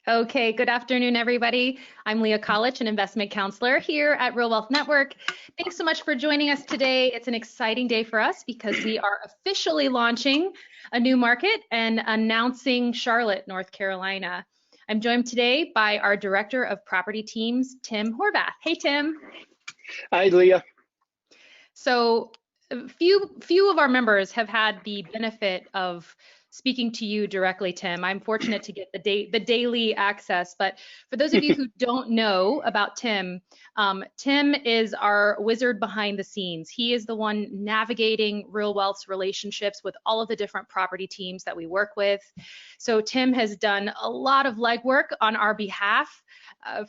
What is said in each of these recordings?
Okay, good afternoon, everybody. I'm Leah College, an investment counselor here at Real Wealth Network. Thanks so much for joining us today. It's an exciting day for us because we are officially launching a new market and announcing Charlotte, North Carolina. I'm joined today by our Director of Property Teams, Tim Horvath. Hey, Tim. Hi, Leah. So few of our members have had the benefit of speaking to you directly, Tim. I'm fortunate to get the daily access, but for those of you who don't know about Tim, Tim is our wizard behind the scenes. He is the one navigating Real Wealth's relationships with all of the different property teams that we work with. So Tim has done a lot of legwork on our behalf,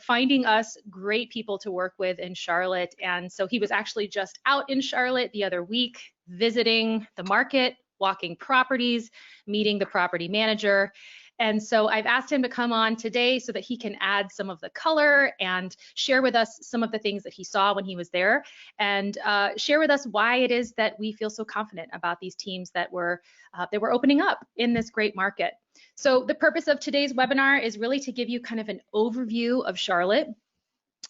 finding us great people to work with in Charlotte. And so he was actually just out in Charlotte the other week, visiting the market, walking properties, meeting the property manager. And so I've asked him to come on today so that he can add some of the color and share with us some of the things that he saw when he was there, and share with us why it is that we feel so confident about these teams that we're opening up in this great market. So the purpose of today's webinar is really to give you kind of an overview of Charlotte.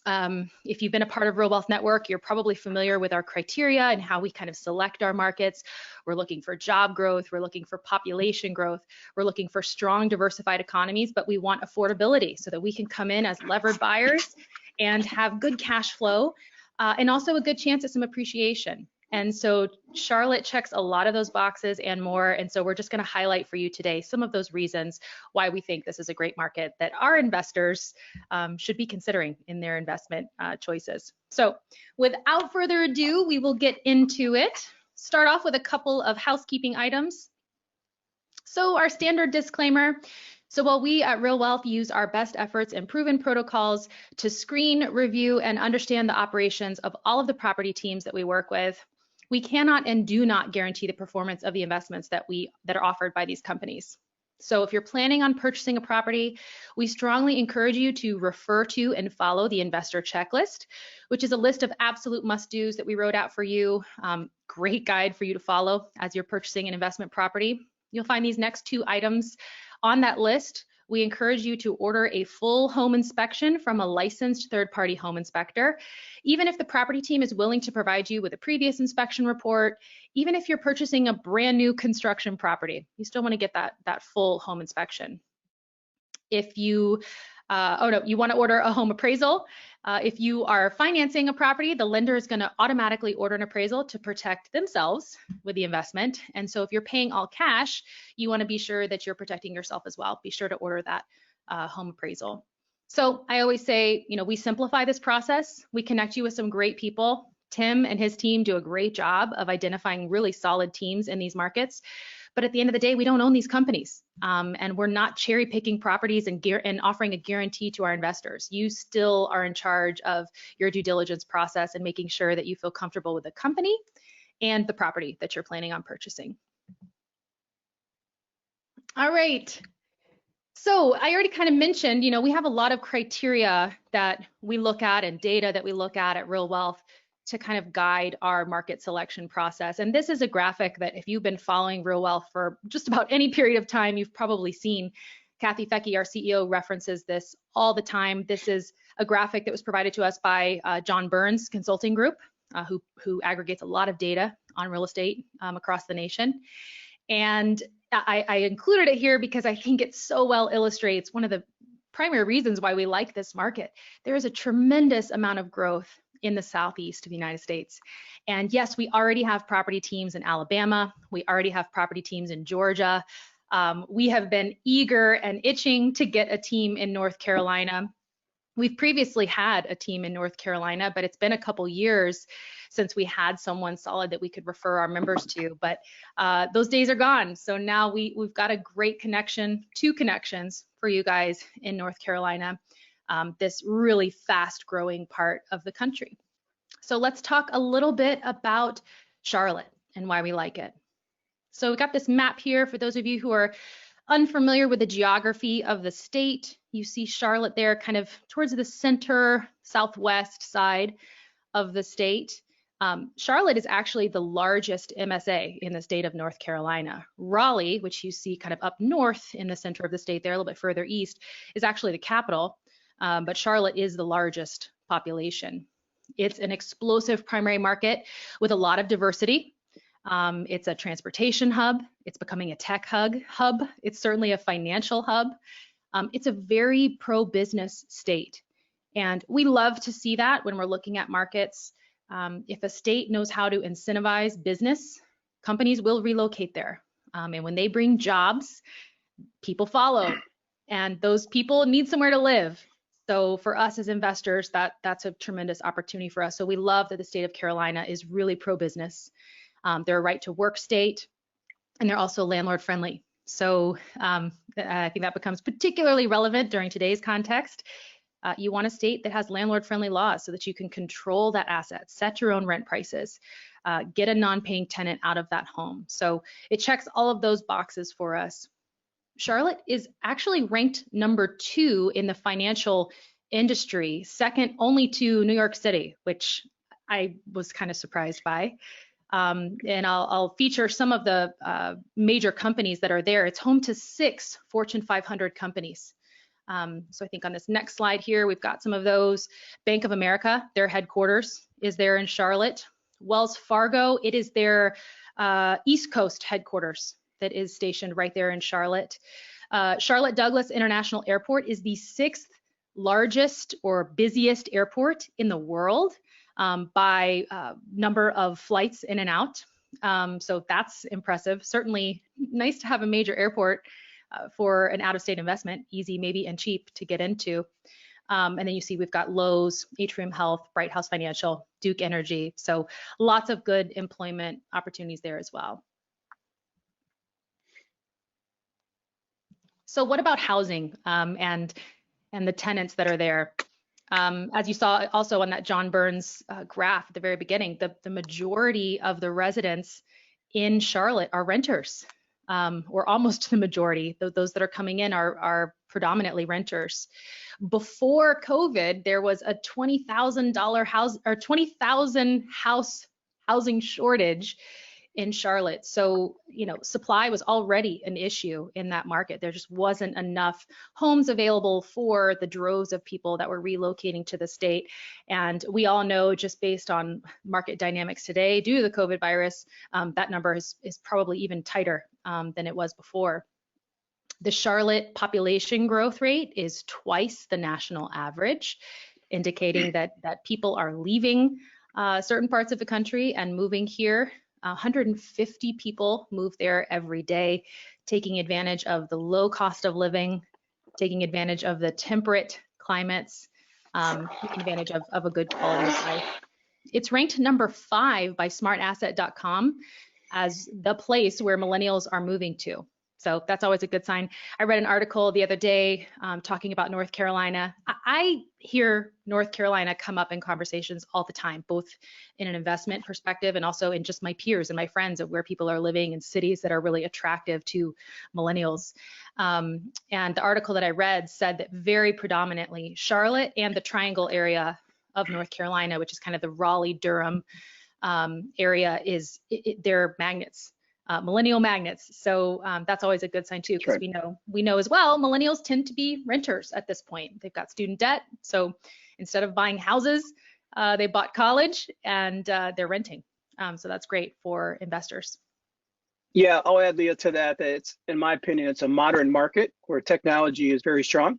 If you've been a part of Real Wealth Network, you're probably familiar with our criteria and how we kind of select our markets. We're looking for job growth, we're looking for population growth, we're looking for strong diversified economies, but we want affordability so that we can come in as levered buyers and have good cash flow, and also a good chance at some appreciation. And so Charlotte checks a lot of those boxes and more. And so we're just going to highlight for you today some of those reasons why we think this is a great market that our investors should be considering in their investment choices. So without further ado, we will get into it. Start off with a couple of housekeeping items. So our standard disclaimer. So while we at Real Wealth use our best efforts and proven protocols to screen, review, and understand the operations of all of the property teams that we work with, we cannot and do not guarantee the performance of the investments that are offered by these companies. So if you're planning on purchasing a property, we strongly encourage you to refer to and follow the investor checklist, which is a list of absolute must-dos that we wrote out for you. Great guide for you to follow as you're purchasing an investment property. You'll find these next two items on that list. We encourage you to order a full home inspection from a licensed third-party home inspector. Even if the property team is willing to provide you with a previous inspection report, even if you're purchasing a brand new construction property, you still want to get that full home inspection. If you you want to order a home appraisal. If you are financing a property, the lender is going to automatically order an appraisal to protect themselves with the investment. And so if you're paying all cash, you want to be sure that you're protecting yourself as well. Be sure to order that home appraisal. So I always say, we simplify this process. We connect you with some great people. Tim and his team do a great job of identifying really solid teams in these markets. But at the end of the day, we don't own these companies, and we're not cherry picking properties and offering a guarantee to our investors. You still are in charge of your due diligence process and making sure that you feel comfortable with the company and the property that you're planning on purchasing. All right. So I already kind of mentioned, we have a lot of criteria that we look at and data that we look at Real Wealth to kind of guide our market selection process. And this is a graphic that if you've been following Real Wealth for just about any period of time, you've probably seen. Kathy Fecky, our CEO, references this all the time. This is a graphic that was provided to us by John Burns Consulting Group, who aggregates a lot of data on real estate across the nation. And I included it here because I think it so well illustrates one of the primary reasons why we like this market. There is a tremendous amount of growth in the southeast of the United States. And yes, we already have property teams in Alabama. We already have property teams in Georgia. We have been eager and itching to get a team in North Carolina. We've previously had a team in North Carolina, but it's been a couple years since we had someone solid that we could refer our members to, but those days are gone. So now we've got a great connection, two connections for you guys in North Carolina, this really fast growing part of the country. So let's talk a little bit about Charlotte and why we like it. So we got this map here for those of you who are unfamiliar with the geography of the state. You see Charlotte there kind of towards the center southwest side of the state. Charlotte is actually the largest MSA in the state of North Carolina. Raleigh, which you see kind of up north in the center of the state there, a little bit further east, is actually the capital, but Charlotte is the largest population. It's an explosive primary market with a lot of diversity. It's a transportation hub. It's becoming a tech hub. It's certainly a financial hub. It's a very pro-business state. And we love to see that when we're looking at markets. If a state knows how to incentivize business, companies will relocate there. And when they bring jobs, people follow. And those people need somewhere to live. So for us as investors, that's a tremendous opportunity for us. So we love that the state of Carolina is really pro-business. They're a right to work state, and they're also landlord friendly. So I think that becomes particularly relevant during today's context. You want a state that has landlord friendly laws so that you can control that asset, set your own rent prices, get a non-paying tenant out of that home. So it checks all of those boxes for us. Charlotte is actually ranked number 2 in the financial industry, second only to New York City, which I was kind of surprised by. And I'll feature some of the major companies that are there. It's home to 6 Fortune 500 companies. So I think on this next slide here, we've got some of those. Bank of America, their headquarters is there in Charlotte. Wells Fargo, it is their East Coast headquarters that is stationed right there in Charlotte. Charlotte Douglas International Airport is the 6th largest or busiest airport in the world by number of flights in and out. So that's impressive. Certainly nice to have a major airport for an out-of-state investment, easy maybe and cheap to get into. And then you see we've got Lowe's, Atrium Health, Bright House Financial, Duke Energy. So lots of good employment opportunities there as well. So what about housing and the tenants that are there? As you saw also on that John Burns graph at the very beginning, the majority of the residents in Charlotte are renters, or almost the majority. Those that are coming in are predominantly renters. Before COVID, there was a $20,000 house or 20,000 house housing shortage in Charlotte. So, you know, supply was already an issue in that market. There just wasn't enough homes available for the droves of people that were relocating to the state. And we all know, just based on market dynamics today, due to the COVID virus, that number is probably even tighter than it was before. The Charlotte population growth rate is twice the national average, indicating that people are leaving certain parts of the country and moving here. 150 people move there every day, taking advantage of the low cost of living, taking advantage of the temperate climates, taking advantage of a good quality of life. It's ranked number 5 by smartasset.com as the place where millennials are moving to. So that's always a good sign. I read an article the other day talking about North Carolina. I hear North Carolina come up in conversations all the time, both in an investment perspective and also in just my peers and my friends of where people are living in cities that are really attractive to millennials. And the article that I read said that very predominantly Charlotte and the Triangle area of North Carolina, which is kind of the Raleigh-Durham area, they're magnets. Millennial magnets. So that's always a good sign too, because we know as well, millennials tend to be renters at this point. They've got student debt. So instead of buying houses, they bought college and they're renting. So that's great for investors. Yeah, I'll add, Leah, to that it's, in my opinion, it's a modern market where technology is very strong.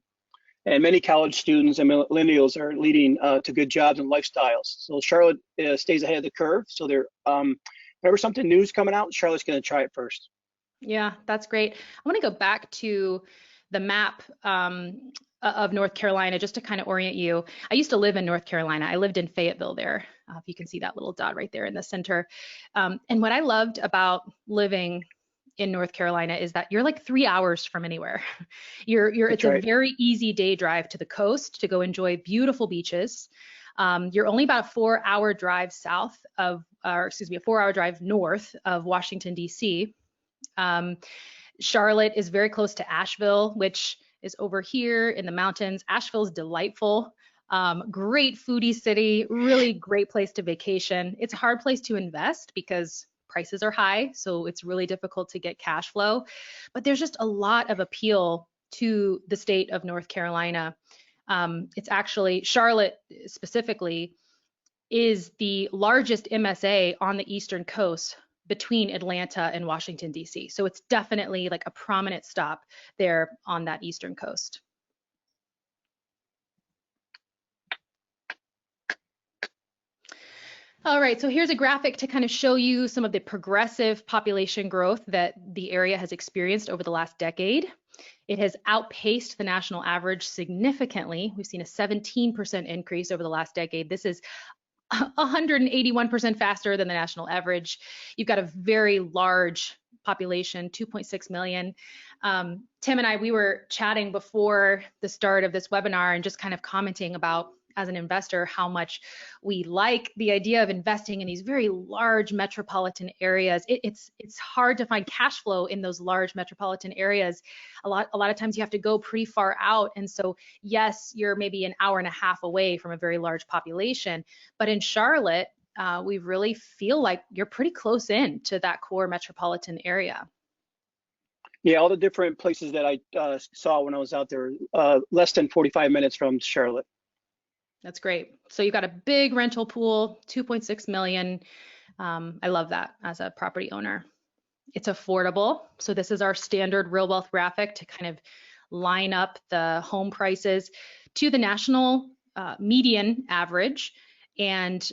And many college students and millennials are leading to good jobs and lifestyles. So Charlotte stays ahead of the curve. So they're whenever something new is coming out, Charlotte's going to try it first. Yeah, that's great. I want to go back to the map of North Carolina just to kind of orient you. I used to live in North Carolina. I lived in Fayetteville there. If you can see that little dot right there in the center. And what I loved about living in North Carolina is that you're like 3 hours from anywhere. It's a very easy day drive to the coast to go enjoy beautiful beaches. You're only about a 4-hour drive south of, or excuse me, a 4-hour drive north of Washington, D.C. Charlotte is very close to Asheville, which is over here in the mountains. Asheville is delightful. Great foodie city, really great place to vacation. It's a hard place to invest because prices are high, so it's really difficult to get cash flow. But there's just a lot of appeal to the state of North Carolina. It's actually, Charlotte specifically is the largest MSA on the Eastern Coast between Atlanta and Washington, D.C. So it's definitely like a prominent stop there on that Eastern Coast. All right, so here's a graphic to kind of show you some of the progressive population growth that the area has experienced over the last decade. It has outpaced the national average significantly. We've seen a 17% increase over the last decade. This is 181% faster than the national average. You've got a very large population, 2.6 million. Tim and I, we were chatting before the start of this webinar and just kind of commenting about, as an investor, how much we like the idea of investing in these very large metropolitan areas. It's hard to find cash flow in those large metropolitan areas. A lot of times you have to go pretty far out, and so yes, you're maybe an hour and a half away from a very large population, but in Charlotte, we really feel like you're pretty close in to that core metropolitan area. Yeah, all the different places that I saw when I was out there, less than 45 minutes from Charlotte. That's great. So you've got a big rental pool, 2.6 million. I love that as a property owner. It's affordable. So this is our standard real wealth graphic to kind of line up the home prices to the national median average. And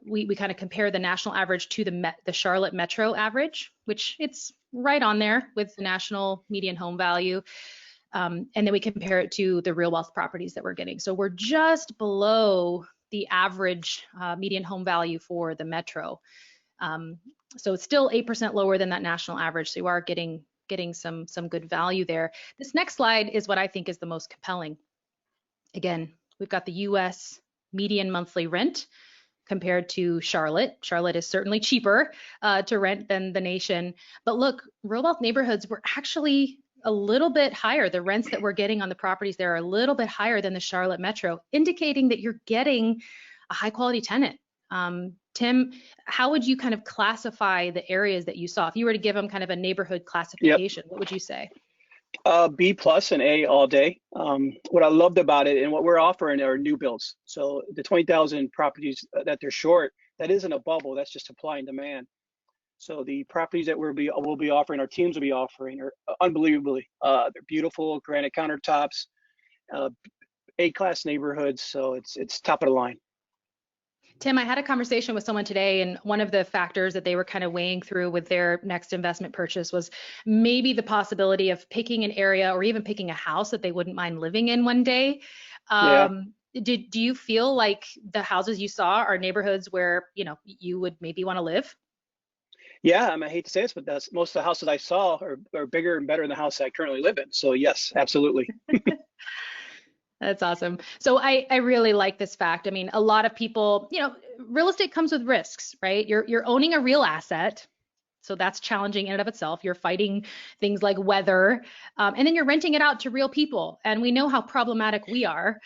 we kind of compare the national average to the Charlotte metro average, which it's right on there with the national median home value. And then we compare it to the real wealth properties that we're getting. So we're just below the average median home value for the metro. So it's still 8% lower than that national average. So you are getting some good value there. This next slide is what I think is the most compelling. Again, we've got the US median monthly rent compared to Charlotte. Charlotte is certainly cheaper to rent than the nation. But look, real wealth neighborhoods were actually a little bit higher. The rents that we're getting on the properties there are a little bit higher than the Charlotte metro, indicating that you're getting a high quality tenant. Tim, how would you kind of classify the areas that you saw? If you were to give them kind of a neighborhood classification, what would you say? B plus and A all day. What I loved about it and what we're offering are new builds. So the 20,000 properties that they're short, that isn't a bubble, that's just supply and demand. So the properties that we'll be offering, our teams will be offering, are unbelievably. They're beautiful, granite countertops, A-class neighborhoods. So it's top of the line. Tim, I had a conversation with someone today, and one of the factors that they were kind of weighing through with their next investment purchase was maybe the possibility of picking an area or even picking a house that they wouldn't mind living in one day. Yeah. Do you feel like the houses you saw are neighborhoods where you would maybe want to live? Yeah, I hate to say this, but most of the houses I saw are bigger and better than the house I currently live in. So yes, absolutely. That's awesome. So I really like this fact. I mean, a lot of people, real estate comes with risks, right? You're owning a real asset. So that's challenging in and of itself. You're fighting things like weather, and then you're renting it out to real people. And we know how problematic we are.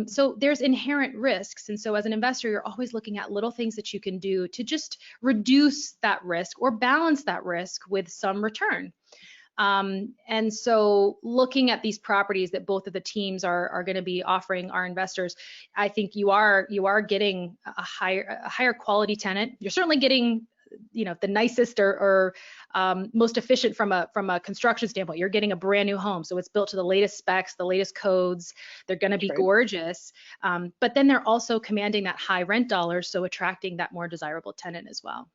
So there's inherent risks. And so as an investor, you're always looking at little things that you can do to just reduce that risk or balance that risk with some return. And so looking at these properties that both of the teams are going to be offering our investors, I think you are getting a higher quality tenant. You're certainly getting the nicest or most efficient from a construction standpoint. You're getting a brand new home, so it's built to the latest specs, the latest codes. They're going to be gorgeous, but then they're also commanding that high rent dollars, so attracting that more desirable tenant as well.